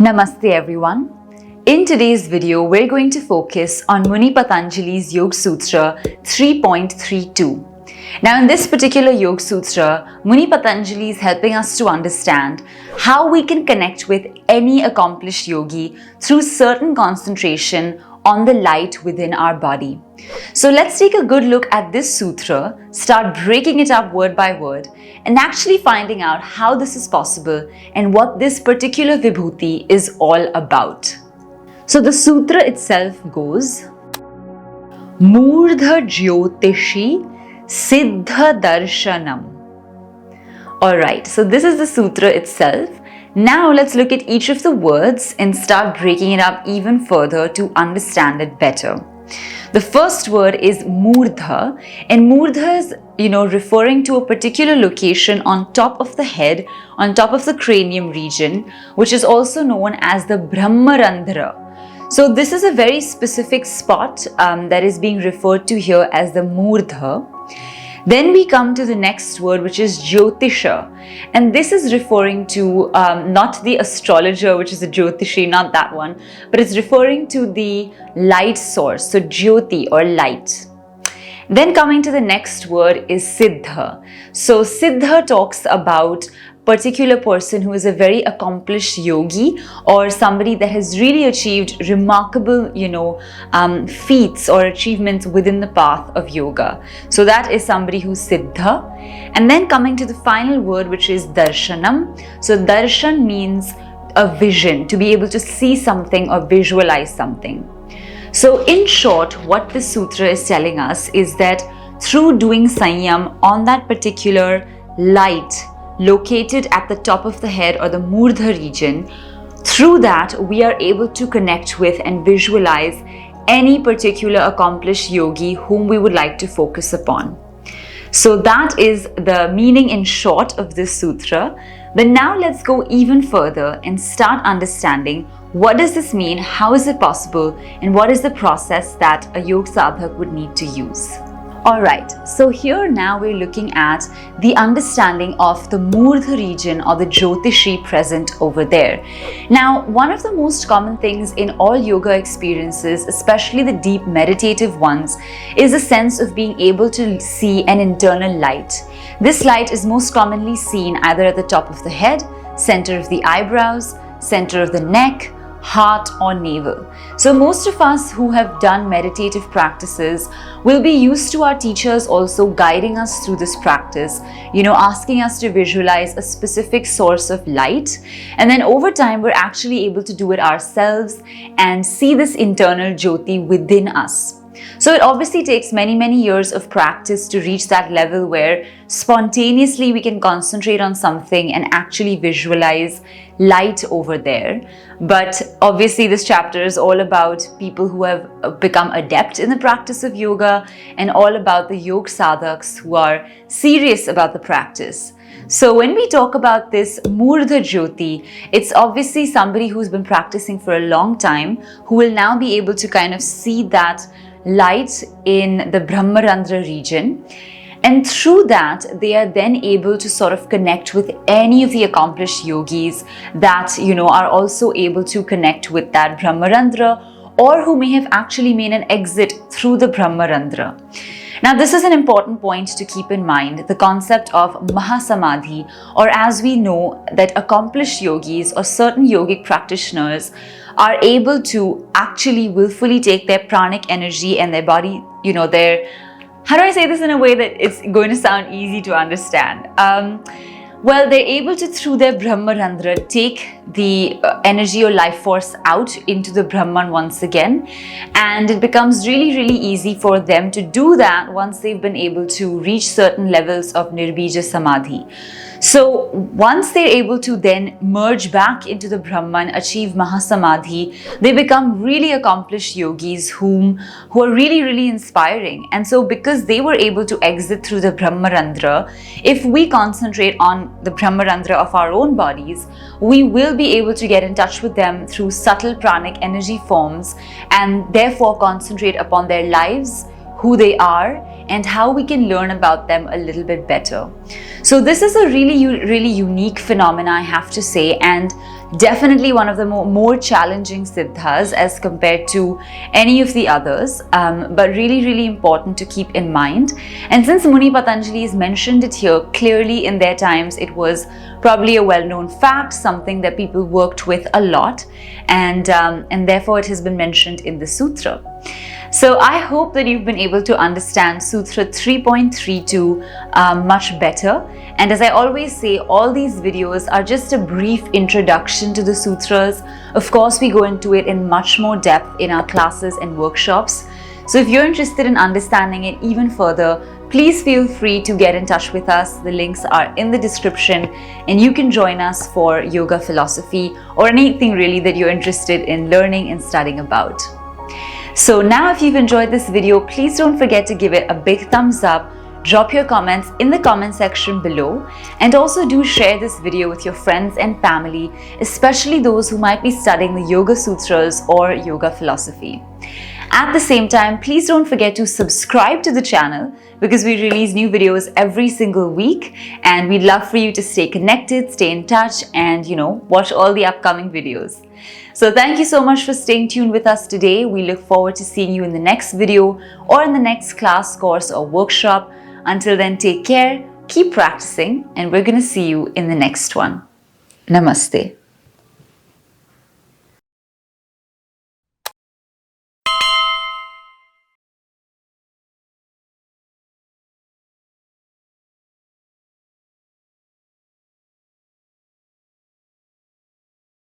Namaste everyone. In today's video, we're going to focus on Muni Patanjali's Yoga Sutra 3.32. Now in this particular Yoga Sutra, Muni Patanjali is helping us to understand how we can connect with any accomplished yogi through certain concentration on the light within our body. So let's take a good look at this sutra, start breaking it up word by word, and actually finding out how this is possible and what this particular vibhuti is all about. So the sutra itself goes, Murdha Jyotishi Siddha Darshanam. Alright, so this is the sutra itself. Now let's look at each of the words and start breaking it up even further to understand it better. The first word is murdha, and murdha is, referring to a particular location on top of the head, on top of the cranium region, which is also known as the Brahmarandhra. So this is a very specific spot that is being referred to here as the murdha. Then we come to the next word, which is Jyotisha, and this is referring to not the astrologer, which is a Jyotishi, not that one, but it's referring to the light source, so Jyoti or light. Then coming to the next word is Siddha. So Siddha talks about particular person who is a very accomplished yogi or somebody that has really achieved remarkable, feats or achievements within the path of yoga. So that is somebody who's Siddha. And then coming to the final word, which is Darshanam. So Darshan means a vision, to be able to see something or visualize something. So in short, what this sutra is telling us is that through doing sanyam on that particular light located at the top of the head or the murdha region, through that we are able to connect with and visualize any particular accomplished yogi whom we would like to focus upon. So that is the meaning in short of this sutra. But now let's go even further and start understanding what does this mean, how is it possible, and what is the process that a yoga sadhak would need to use. Alright, so here now we're looking at the understanding of the Murdha region or the Jyotishi present over there. Now, one of the most common things in all yoga experiences, especially the deep meditative ones, is a sense of being able to see an internal light. This light is most commonly seen either at the top of the head, center of the eyebrows, center of the neck, heart or navel. So most of us who have done meditative practices will be used to our teachers also guiding us through this practice, asking us to visualize a specific source of light, and then over time we're actually able to do it ourselves and see this internal Jyoti within us. So it obviously takes many years of practice to reach that level where spontaneously we can concentrate on something and actually visualize light over there. But obviously this chapter is all about people who have become adept in the practice of yoga and all about the yoga sadhaks who are serious about the practice. So when we talk about this Murdha Jyoti, it's obviously somebody who's been practicing for a long time who will now be able to kind of see that light in the Brahmarandhra region, and through that they are then able to sort of connect with any of the accomplished yogis that are also able to connect with that Brahmarandhra or who may have actually made an exit through the Brahmarandhra. Now this is an important point to keep in mind, the concept of Mahasamadhi, or as we know that accomplished yogis or certain yogic practitioners are able to actually willfully take their pranic energy and their body, how do I say this in a way that it's going to sound easy to understand? Well, they're able to, through their Brahmarandhra, take the energy or life force out into the Brahman once again, and it becomes really easy for them to do that once they've been able to reach certain levels of Nirbija Samadhi. So once they're able to then merge back into the Brahman, achieve Mahasamadhi, they become really accomplished yogis who are really inspiring. And so because they were able to exit through the Brahmarandhra, if we concentrate on the Brahmarandhra of our own bodies, we will be able to get in touch with them through subtle pranic energy forms and therefore concentrate upon their lives, who they are, and how we can learn about them a little bit better. So this is a really unique phenomena, I have to say, and Definitely one of the more challenging Siddhas as compared to any of the others, but really important to keep in mind. And since Muni Patanjali has mentioned it here, clearly in their times it was probably a well-known fact, something that people worked with a lot, and therefore it has been mentioned in the Sutra. So I hope that you've been able to understand Sutra 3.32 much better. And as I always say, all these videos are just a brief introduction to the sutras. Of course, we go into it in much more depth in our classes and workshops. So if you're interested in understanding it even further, please feel free to get in touch with us. The links are in the description, and you can join us for yoga philosophy or anything really that you're interested in learning and studying about. So now if you've enjoyed this video, please don't forget to give it a big thumbs up, drop your comments in the comment section below, and also do share this video with your friends and family, especially those who might be studying the Yoga Sutras or yoga philosophy. At the same time, please don't forget to subscribe to the channel because we release new videos every single week, and we'd love for you to stay connected, stay in touch, and watch all the upcoming videos. So thank you so much for staying tuned with us today. We look forward to seeing you in the next video or in the next class, course or workshop. Until then, take care, keep practicing, and we're going to see you in the next one. Namaste.